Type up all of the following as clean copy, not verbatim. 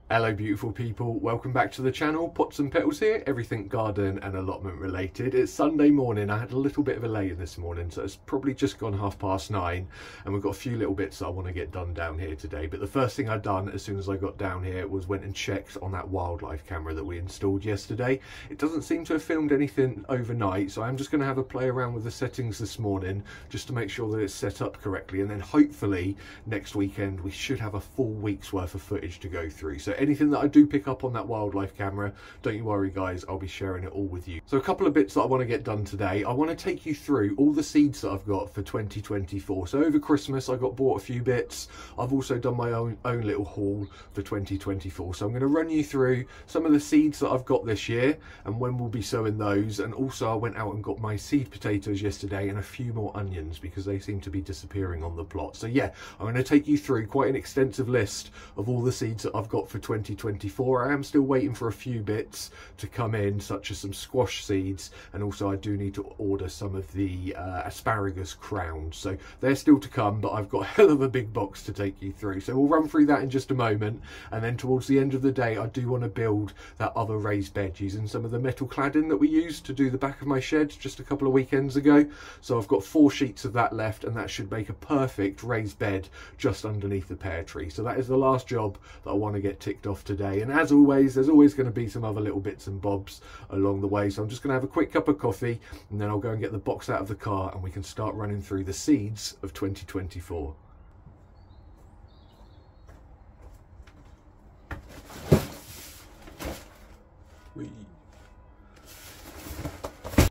Hello beautiful people, welcome back to the channel. Pots and Petals here, everything garden and allotment related. It's Sunday morning. I had a little bit of a lay-in this morning, so it's probably just gone 9:30, and we've got a few little bits that I want to get done down here today. But the first thing I'd done as soon as I got down here was went and checked on that wildlife camera that we installed yesterday. It doesn't seem to have filmed anything overnight, so I'm just going to have a play around with the settings this morning just to make sure that it's set up correctly, and then hopefully next weekend we should have a full week's worth of footage to go through. So anything that I do pick up on that wildlife camera, don't you worry guys, I'll be sharing it all with you. So a couple of bits that I want to get done today. I want to take you through all the seeds that I've got for 2024. So over Christmas I got bought a few bits. I've also done my own little haul for 2024. So I'm going to run you through some of the seeds that I've got this year and when we'll be sowing those. And also I went out and got my seed potatoes yesterday and a few more onions because they seem to be disappearing on the plot. So yeah, I'm going to take you through quite an extensive list of all the seeds that I've got for 2024. I am still waiting for a few bits to come in, such as some squash seeds, and also I do need to order some of the asparagus crowns, so they're still to come, but I've got a hell of a big box to take you through. So we'll run through that in just a moment, and then towards the end of the day I do want to build that other raised bed using some of the metal cladding that we used to do the back of my shed just a couple of weekends ago. So I've got 4 sheets of that left, and that should make a perfect raised bed just underneath the pear tree. So that is the last job that I want to get ticked off today, and as always there's always going to be some other little bits and bobs along the way. So I'm just going to have a quick cup of coffee and then I'll go and get the box out of the car and we can start running through the seeds of 2024.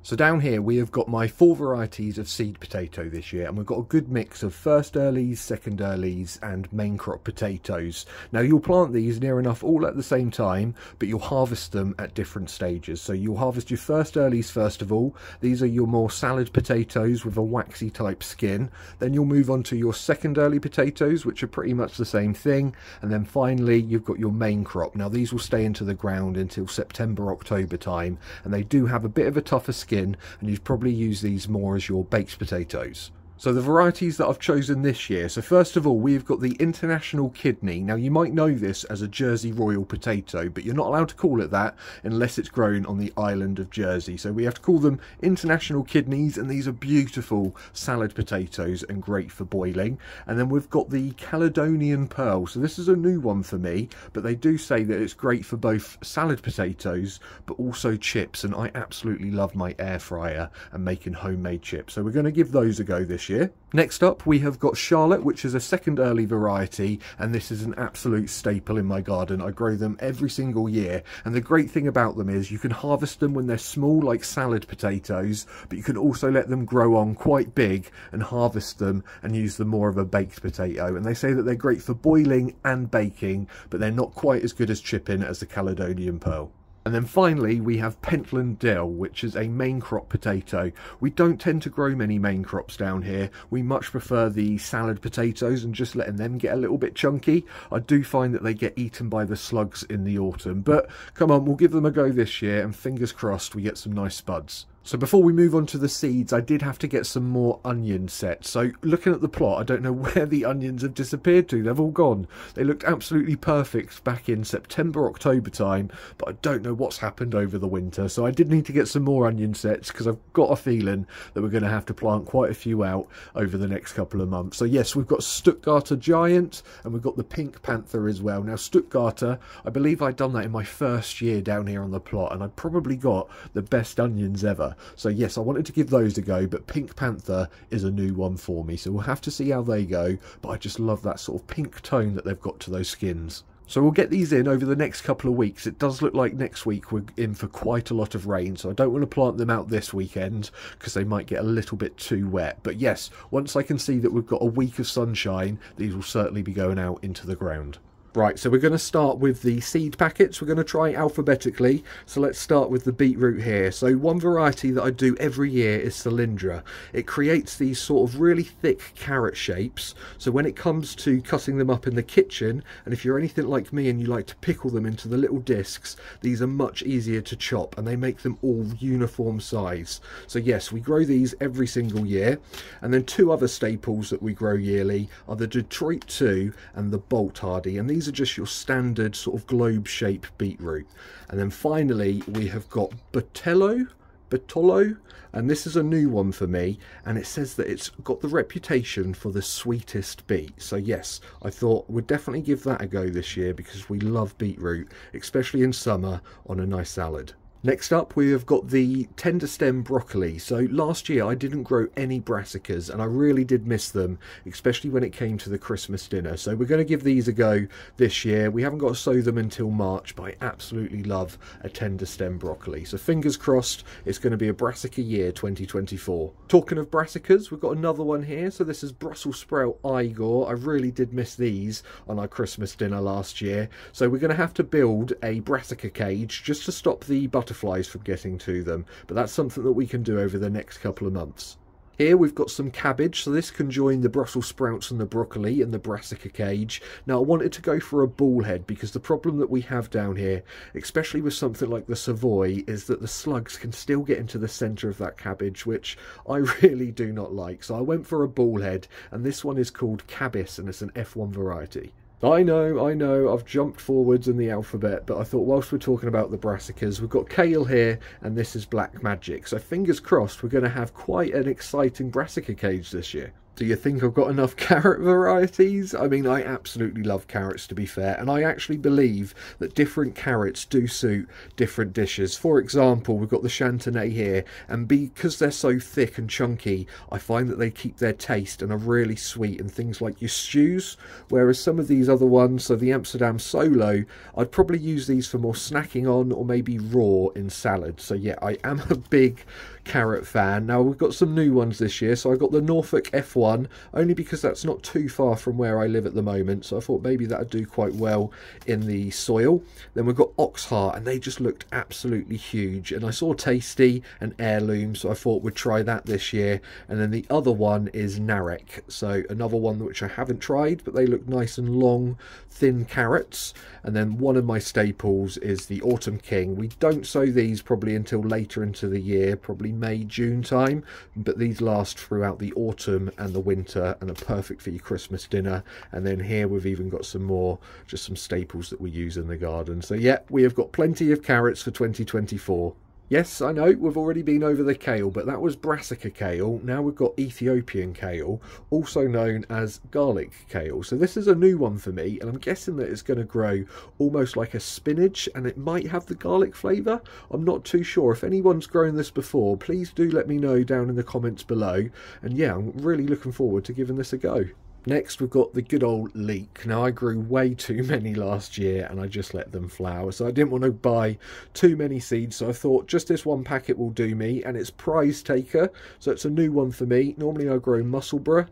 So down here we have got my 4 varieties of seed potato this year, and we've got a good mix of first earlies, second earlies and main crop potatoes. Now you'll plant these near enough all at the same time, but you'll harvest them at different stages. So you'll harvest your first earlies first of all. These are your more salad potatoes with a waxy type skin. Then you'll move on to your second early potatoes, which are pretty much the same thing. And then finally you've got your main crop. Now these will stay into the ground until September, October time, and they do have a bit of a tougher skin, and you'd probably use these more as your baked potatoes. So the varieties that I've chosen this year, so first of all we've got the International Kidney. Now you might know this as a Jersey Royal potato, but you're not allowed to call it that unless it's grown on the island of Jersey. So we have to call them International Kidneys, and these are beautiful salad potatoes and great for boiling. And then we've got the Caledonian Pearl. So this is a new one for me, but they do say that it's great for both salad potatoes but also chips, and I absolutely love my air fryer and making homemade chips. So we're going to give those a go this year. Next up we have got Charlotte, which is a second early variety, and this is an absolute staple in my garden. I grow them every single year, and the great thing about them is you can harvest them when they're small like salad potatoes, but you can also let them grow on quite big and harvest them and use them more of a baked potato. And they say that they're great for boiling and baking, but they're not quite as good as chipping as the Caledonian Pearl. And then finally we have Pentland Dill, which is a main crop potato. We don't tend to grow many main crops down here. We much prefer the salad potatoes and just letting them get a little bit chunky. I do find that they get eaten by the slugs in the autumn, but come on, we'll give them a go this year, and fingers crossed we get some nice spuds. So before we move on to the seeds, I did have to get some more onion sets. So looking at the plot, I don't know where the onions have disappeared to. They've all gone. They looked absolutely perfect back in September, October time, but I don't know what's happened over the winter. So I did need to get some more onion sets because I've got a feeling that we're going to have to plant quite a few out over the next couple of months. So yes, we've got Stuttgarter Giant and we've got the Pink Panther as well. Now Stuttgarter, I believe I'd done that in my first year down here on the plot, and I'd probably got the best onions ever. So yes, I wanted to give those a go, but Pink Panther is a new one for me, so we'll have to see how they go. But I just love that sort of pink tone that they've got to those skins. So we'll get these in over the next couple of weeks. It does look like next week we're in for quite a lot of rain, so I don't want to plant them out this weekend because they might get a little bit too wet. But yes, once I can see that we've got a week of sunshine, these will certainly be going out into the ground. Right, so we're going to start with the seed packets. We're going to try alphabetically. So let's start with the beetroot here. So one variety that I do every year is Cylindra. It creates these sort of really thick carrot shapes. So when it comes to cutting them up in the kitchen, and if you're anything like me and you like to pickle them into the little discs, these are much easier to chop and they make them all uniform size. So yes, we grow these every single year. And then two other staples that we grow yearly are the Detroit 2 and the Bolt Hardy. And these these are just your standard sort of globe shape beetroot. And then finally we have got Bertollo, and this is a new one for me, and it says that it's got the reputation for the sweetest beet. So yes, I thought we'd definitely give that a go this year because we love beetroot, especially in summer on a nice salad. Next up, we have got the tender stem broccoli. So last year I didn't grow any brassicas and I really did miss them, especially when it came to the Christmas dinner. So we're going to give these a go this year. We haven't got to sow them until March, but I absolutely love a tender stem broccoli. So fingers crossed it's going to be a brassica year 2024. Talking of brassicas, we've got another one here. So this is Brussels sprout Igor. I really did miss these on our Christmas dinner last year. So we're going to have to build a brassica cage just to stop the butterflies from getting to them, but that's something that we can do over the next couple of months. Here we've got some cabbage, so this can join the Brussels sprouts and the broccoli in the brassica cage. Now I wanted to go for a ball head because the problem that we have down here, especially with something like the Savoy, is that the slugs can still get into the centre of that cabbage, which I really do not like. So I went for a ball head, and this one is called Cabis and it's an F1 variety. I know, I've jumped forwards in the alphabet, but I thought whilst we're talking about the brassicas, we've got kale here, and this is black magic. So fingers crossed we're going to have quite an exciting brassica cage this year. Do you think I've got enough carrot varieties? I mean, I absolutely love carrots, to be fair, and I actually believe that different carrots do suit different dishes. For example, we've got the Chantenay here, and because they're so thick and chunky, I find that they keep their taste and are really sweet in things like your stews, whereas some of these other ones, so the Amsterdam Solo, I'd probably use these for more snacking on or maybe raw in salad. So yeah, I am a big carrot fan. Now we've got some new ones this year, so I got the Norfolk F1 only because that's not too far from where I live at the moment, so I thought maybe that would do quite well in the soil. Then we've got Oxheart, and they just looked absolutely huge, and I saw Tasty and Heirloom, so I thought we'd try that this year. And then the other one is Narek, so another one which I haven't tried, but they look nice and long thin carrots. And then one of my staples is the Autumn King. We don't sow these probably until later into the year, probably May, June time, but these last throughout the autumn and the winter and are perfect for your Christmas dinner. And then here we've even got some more, just some staples that we use in the garden. So yeah, we have got plenty of carrots for 2024. Yes, I know, we've already been over the kale, but that was brassica kale. Now we've got Ethiopian kale, also known as garlic kale. So this is a new one for me, and I'm guessing that it's going to grow almost like a spinach, and it might have the garlic flavour. I'm not too sure. If anyone's grown this before, please do let me know down in the comments below. And yeah, I'm really looking forward to giving this a go. Next, we've got the good old leek. Now, I grew way too many last year and I just let them flower, so I didn't want to buy too many seeds, so I thought just this one packet will do me, and it's Prize Taker, so it's a new one for me. Normally I grow Musselburgh,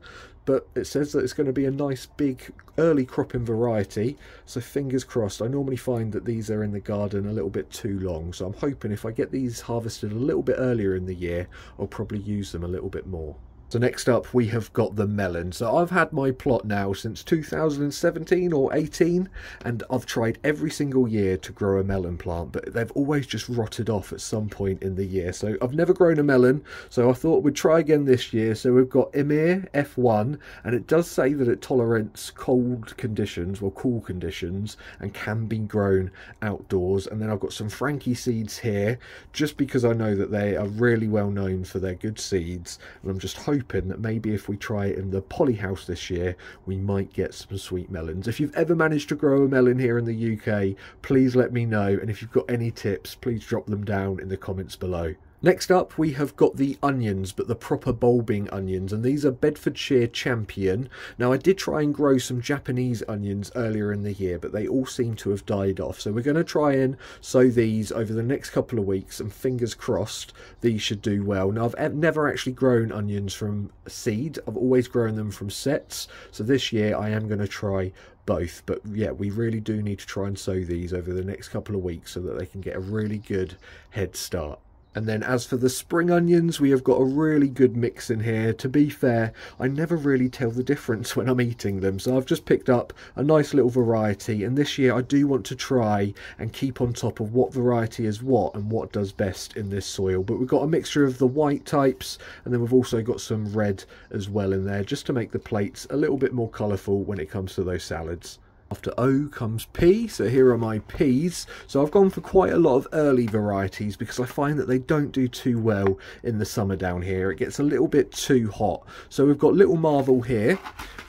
but it says that it's going to be a nice big early cropping variety, so fingers crossed. I normally find that these are in the garden a little bit too long, so I'm hoping if I get these harvested a little bit earlier in the year, I'll probably use them a little bit more. So next up we have got the melon. So I've had my plot now since 2017 or 18, and I've tried every single year to grow a melon plant, but they've always just rotted off at some point in the year. So I've never grown a melon, so I thought we'd try again this year. So we've got Emir F1, and it does say that it tolerates cold conditions, well, cool conditions, and can be grown outdoors. And then I've got some Frankie seeds here, just because I know that they are really well known for their good seeds, and I'm just hoping that maybe if we try it in the poly house this year, we might get some sweet melons. If you've ever managed to grow a melon here in the UK, please let me know, and if you've got any tips, please drop them down in the comments below. Next up, we have got the onions, but the proper bulbing onions, and these are Bedfordshire Champion. Now, I did try and grow some Japanese onions earlier in the year, but they all seem to have died off. So we're going to try and sow these over the next couple of weeks, and fingers crossed, these should do well. Now, I've never actually grown onions from seed. I've always grown them from sets. So this year, I am going to try both. But yeah, we really do need to try and sow these over the next couple of weeks so that they can get a really good head start. And then as for the spring onions, we have got a really good mix in here. To be fair, I never really tell the difference when I'm eating them, so I've just picked up a nice little variety, and this year I do want to try and keep on top of what variety is what and what does best in this soil. But we've got a mixture of the white types, and then we've also got some red as well in there, just to make the plates a little bit more colourful when it comes to those salads. After O comes P, so here are my peas. So I've gone for quite a lot of early varieties because I find that they don't do too well in the summer down here. It gets a little bit too hot. So we've got Little Marvel here,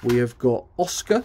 we have got Oscar,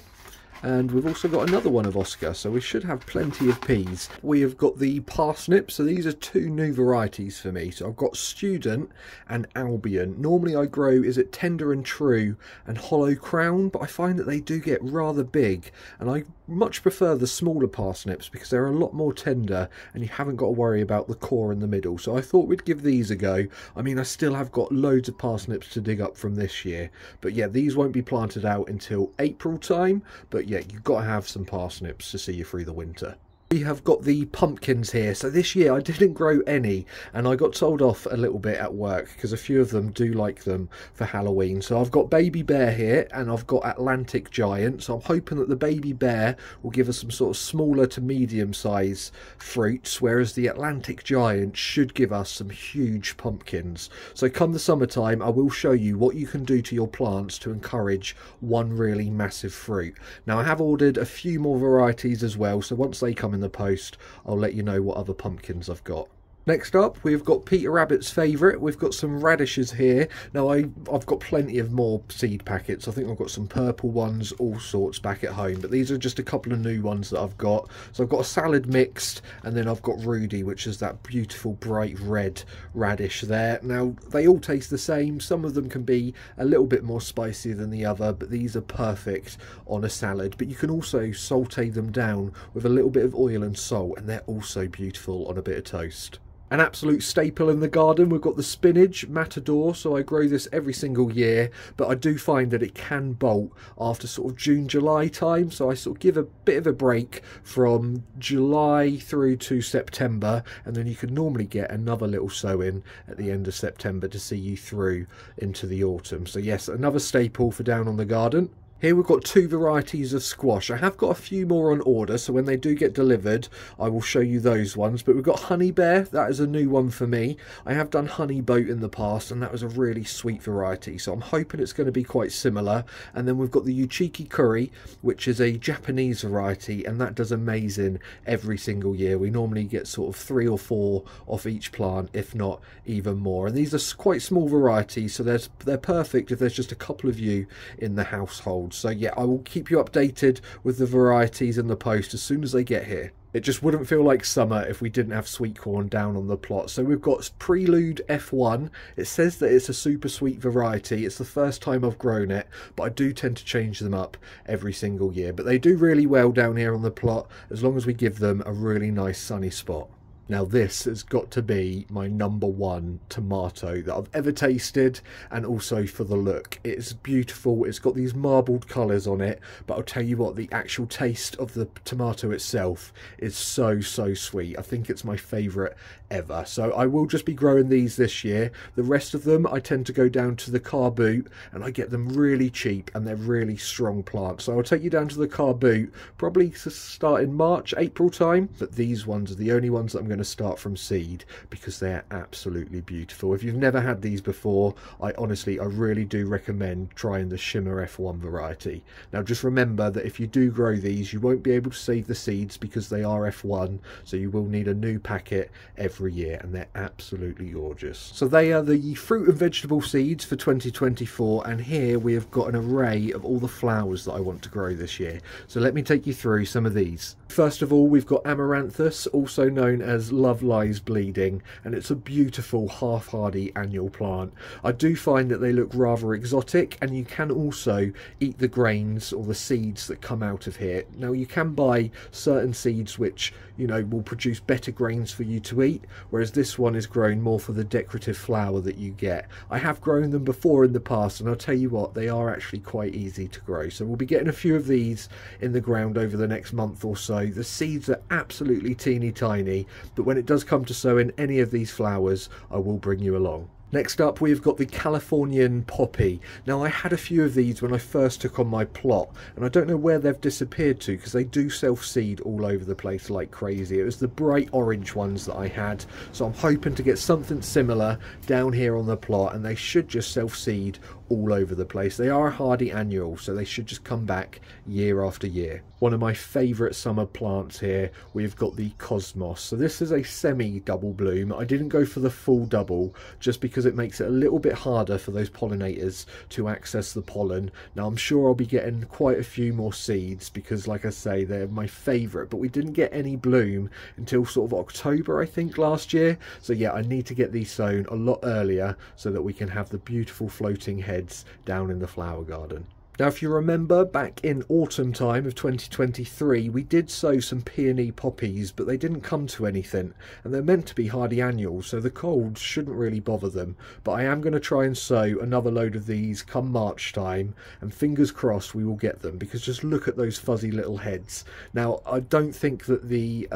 and we've also got another one of Oscar, so we should have plenty of peas. We have got the parsnip, so these are two new varieties for me. So I've got Student and Albion. Normally I grow, is it Tender and True and Hollow Crown, but I find that they do get rather big, and I much prefer the smaller parsnips because they're a lot more tender and you haven't got to worry about the core in the middle. So I thought we'd give these a go. I mean, I still have got loads of parsnips to dig up from this year, but yeah, these won't be planted out until April time, but yeah, you've got to have some parsnips to see you through the winter. We have got the pumpkins here. So this year I didn't grow any, and I got told off a little bit at work because a few of them do like them for Halloween. So I've got Baby Bear here and I've got Atlantic Giant. So I'm hoping that the Baby Bear will give us some sort of smaller to medium size fruits, whereas the Atlantic Giant should give us some huge pumpkins. So come the summertime, I will show you what you can do to your plants to encourage one really massive fruit. Now I have ordered a few more varieties as well, so once they come in the post, I'll let you know what other pumpkins I've got. Next up, we've got Peter Rabbit's favourite. We've got some radishes here. Now, I've got plenty of more seed packets. I think I've got some purple ones, all sorts back at home. But these are just a couple of new ones that I've got. So I've got a salad mixed, and then I've got Rudy, which is that beautiful bright red radish there. Now, they all taste the same. Some of them can be a little bit more spicy than the other, but these are perfect on a salad. But you can also saute them down with a little bit of oil and salt, and they're also beautiful on a bit of toast. An absolute staple in the garden, we've got the spinach, Matador, so I grow this every single year, but I do find that it can bolt after sort of June, July time, so I sort of give a bit of a break from July through to September, and then you can normally get another little sow-in at the end of September to see you through into the autumn. So yes, another staple for down on the garden. Here we've got two varieties of squash. I have got a few more on order, so when they do get delivered, I will show you those ones. But we've got Honey Bear, that is a new one for me. I have done Honey Boat in the past, and that was a really sweet variety, so I'm hoping it's going to be quite similar. And then we've got the Uchiki Curry, which is a Japanese variety, and that does amazing every single year. We normally get sort of 3 or 4 off each plant, if not even more. And these are quite small varieties, so they're perfect if there's just a couple of you in the household. So yeah, I will keep you updated with the varieties in the post as soon as they get here. It just wouldn't feel like summer if we didn't have sweet corn down on the plot. So we've got Prelude F1. It says that it's a super sweet variety. It's the first time I've grown it, but I do tend to change them up every single year. But they do really well down here on the plot as long as we give them a really nice sunny spot. Now this has got to be my #1 tomato that I've ever tasted, and also for the look. It's beautiful, it's got these marbled colours on it, but I'll tell you what, the actual taste of the tomato itself is so sweet. I think it's my favourite ever. So I will just be growing these this year. The rest of them I tend to go down to the car boot, and I get them really cheap, and they're really strong plants. So I'll take you down to the car boot probably to start in March, April time, but these ones are the only ones that I'm going to start from seed because they're absolutely beautiful. If you've never had these before, I really do recommend trying the Shimmer F1 variety. Now just remember that if you do grow these, you won't be able to save the seeds because they are F1, so you will need a new packet every year, and they're absolutely gorgeous. So they are the fruit and vegetable seeds for 2024, and here we have got an array of all the flowers that I want to grow this year. So let me take you through some of these. First of all, we've got Amaranthus, also known as Love Lies Bleeding, and it's a beautiful half-hardy annual plant. I do find that they look rather exotic, and you can also eat the grains or the seeds that come out of here. Now you can buy certain seeds which, you know, will produce better grains for you to eat, whereas this one is grown more for the decorative flower that you get. I have grown them before in the past, and I'll tell you what, they are actually quite easy to grow. So we'll be getting a few of these in the ground over the next month or so. The seeds are absolutely teeny tiny, but when it does come to sowing any of these flowers, I will bring you along. Next up, we've got the Californian poppy. Now, I had a few of these when I first took on my plot, and I don't know where they've disappeared to because they do self-seed all over the place like crazy. It was the bright orange ones that I had, so I'm hoping to get something similar down here on the plot, and they should just self-seed all over the place. They are a hardy annual, so they should just come back year after year. One of my favourite summer plants here, we've got the Cosmos. So this is a semi-double bloom. I didn't go for the full double just because it makes it a little bit harder for those pollinators to access the pollen. Now I'm sure I'll be getting quite a few more seeds because, like I say, they're my favourite, but we didn't get any bloom until sort of October, I think, last year. So yeah, I need to get these sown a lot earlier so that we can have the beautiful floating heads down in the flower garden. Now, if you remember, back in autumn time of 2023, we did sow some peony poppies, but they didn't come to anything, and they're meant to be hardy annuals, so the cold shouldn't really bother them. But I am going to try and sow another load of these come March time, and fingers crossed we will get them, because just look at those fuzzy little heads. Now, I don't think that the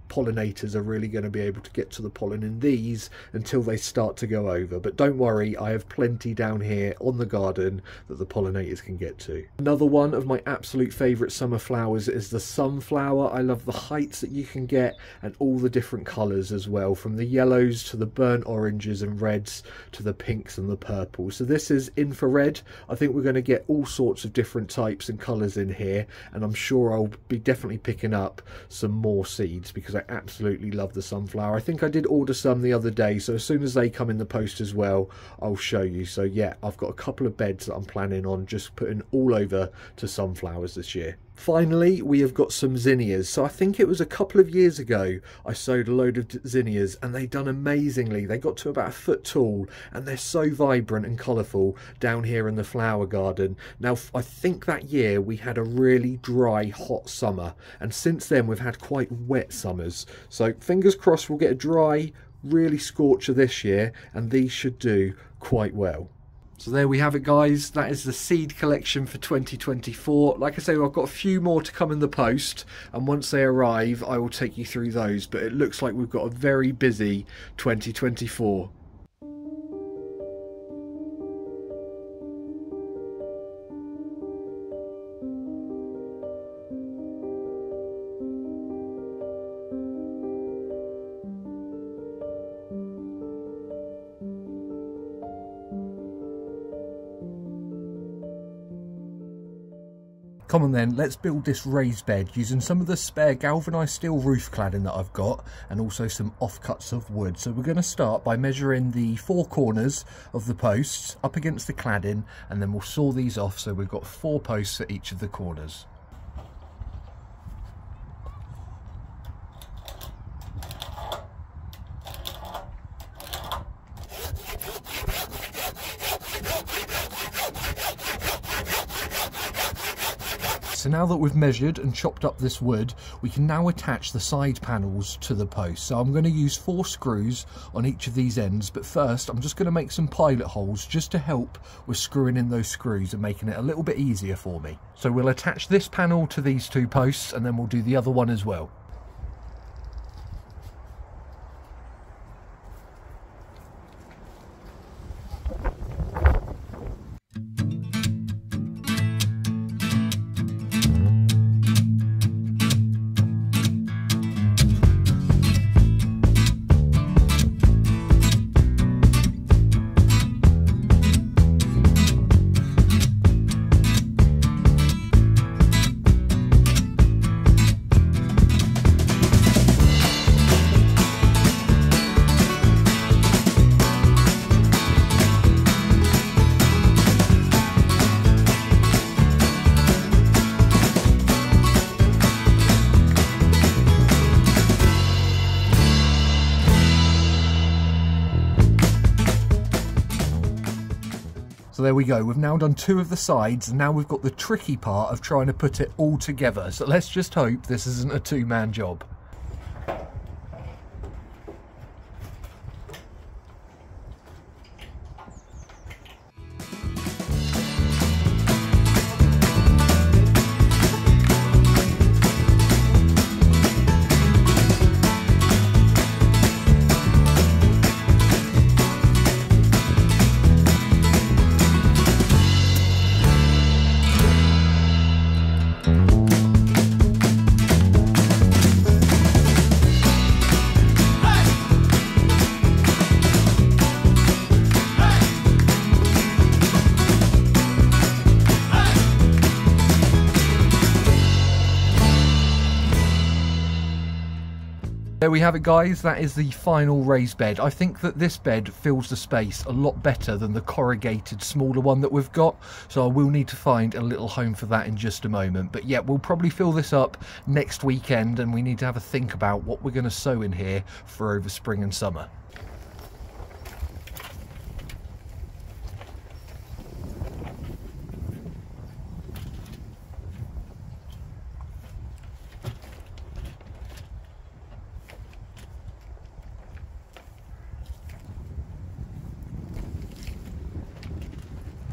pollinators are really going to be able to get to the pollen in these until they start to go over, but don't worry, I have plenty down here on the garden that the pollinators can get to. Another one of my absolute favourite summer flowers is the sunflower. I love the heights that you can get and all the different colours as well, from the yellows to the burnt oranges and reds to the pinks and the purples. So this is infrared. I think we're going to get all sorts of different types and colours in here, and I'm sure I'll be definitely picking up some more seeds because I absolutely love the sunflower. I think I did order some the other day, so as soon as they come in the post as well, I'll show you. So yeah, I've got a couple of beds that I'm planning on just putting all over to sunflowers this year. Finally, we have got some zinnias. So I think it was a couple of years ago I sowed a load of zinnias and they done amazingly. They got to about a foot tall and they're so vibrant and colourful down here in the flower garden. Now, I think that year we had a really dry, hot summer, and since then we've had quite wet summers. So fingers crossed we'll get a dry, really scorcher this year, and these should do quite well. So there we have it, guys. That is the seed collection for 2024. Like I say, I've got a few more to come in the post, and once they arrive I will take you through those, but it looks like we've got a very busy 2024. Come on then, let's build this raised bed using some of the spare galvanised steel roof cladding that I've got and also some offcuts of wood. So we're going to start by measuring the four corners of the posts up against the cladding, and then we'll saw these off so we've got 4 posts at each of the corners. So now that we've measured and chopped up this wood, we can now attach the side panels to the post. So I'm going to use 4 screws on each of these ends, but first I'm just going to make some pilot holes just to help with screwing in those screws and making it a little bit easier for me. So we'll attach this panel to these 2 posts and then we'll do the other one as well. So there we go, we've now done 2 of the sides, and now we've got the tricky part of trying to put it all together. So let's just hope this isn't a 2-man job. There we have it, guys. That is the final raised bed. I think that this bed fills the space a lot better than the corrugated smaller one that we've got, so I will need to find a little home for that in just a moment. But yeah, we'll probably fill this up next weekend, and we need to have a think about what we're going to sow in here for over spring and summer.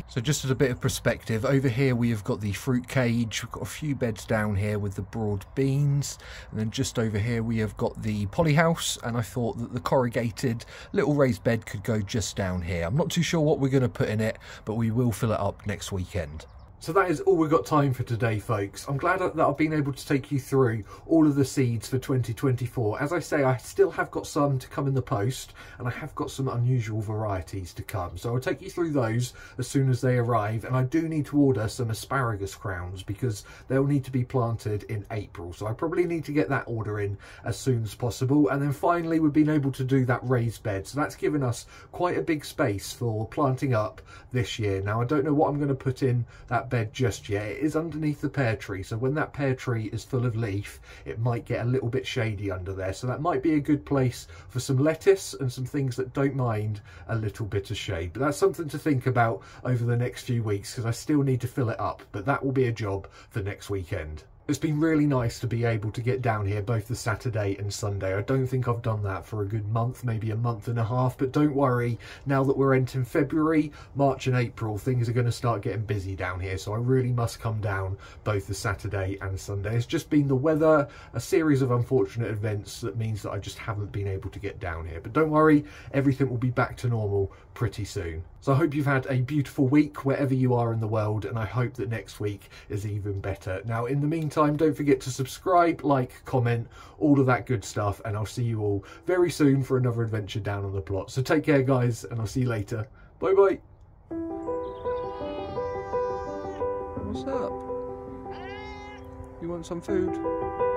So just as a bit of perspective, over here we have got the fruit cage, we've got a few beds down here with the broad beans, and then just over here we have got the polyhouse, and I thought that the corrugated little raised bed could go just down here. I'm not too sure what we're going to put in it, but we will fill it up next weekend. So that is all we've got time for today, folks. I'm glad that I've been able to take you through all of the seeds for 2024. As I say, I still have got some to come in the post, and I have got some unusual varieties to come. So I'll take you through those as soon as they arrive. And I do need to order some asparagus crowns because they'll need to be planted in April. So I probably need to get that order in as soon as possible. And then finally, we've been able to do that raised bed. So that's given us quite a big space for planting up this year. Now, I don't know what I'm going to put in that bed just yet. It is underneath the pear tree, so when that pear tree is full of leaf, it might get a little bit shady under there, so that might be a good place for some lettuce and some things that don't mind a little bit of shade. But that's something to think about over the next few weeks, because I still need to fill it up, but that will be a job for next weekend. It's been really nice to be able to get down here both the Saturday and Sunday. I don't think I've done that for a good month, maybe a month and a half, but don't worry, now that we're entering February, March and April, things are going to start getting busy down here, so I really must come down both the Saturday and Sunday. It's just been the weather, a series of unfortunate events that means that I just haven't been able to get down here. But don't worry, everything will be back to normal pretty soon. So I hope you've had a beautiful week wherever you are in the world, and I hope that next week is even better. Now, in the meantime, don't forget to subscribe, like, comment, all of that good stuff, and I'll see you all very soon for another adventure down on the plot. So take care, guys, and I'll see you later. Bye bye. What's up? You want some food?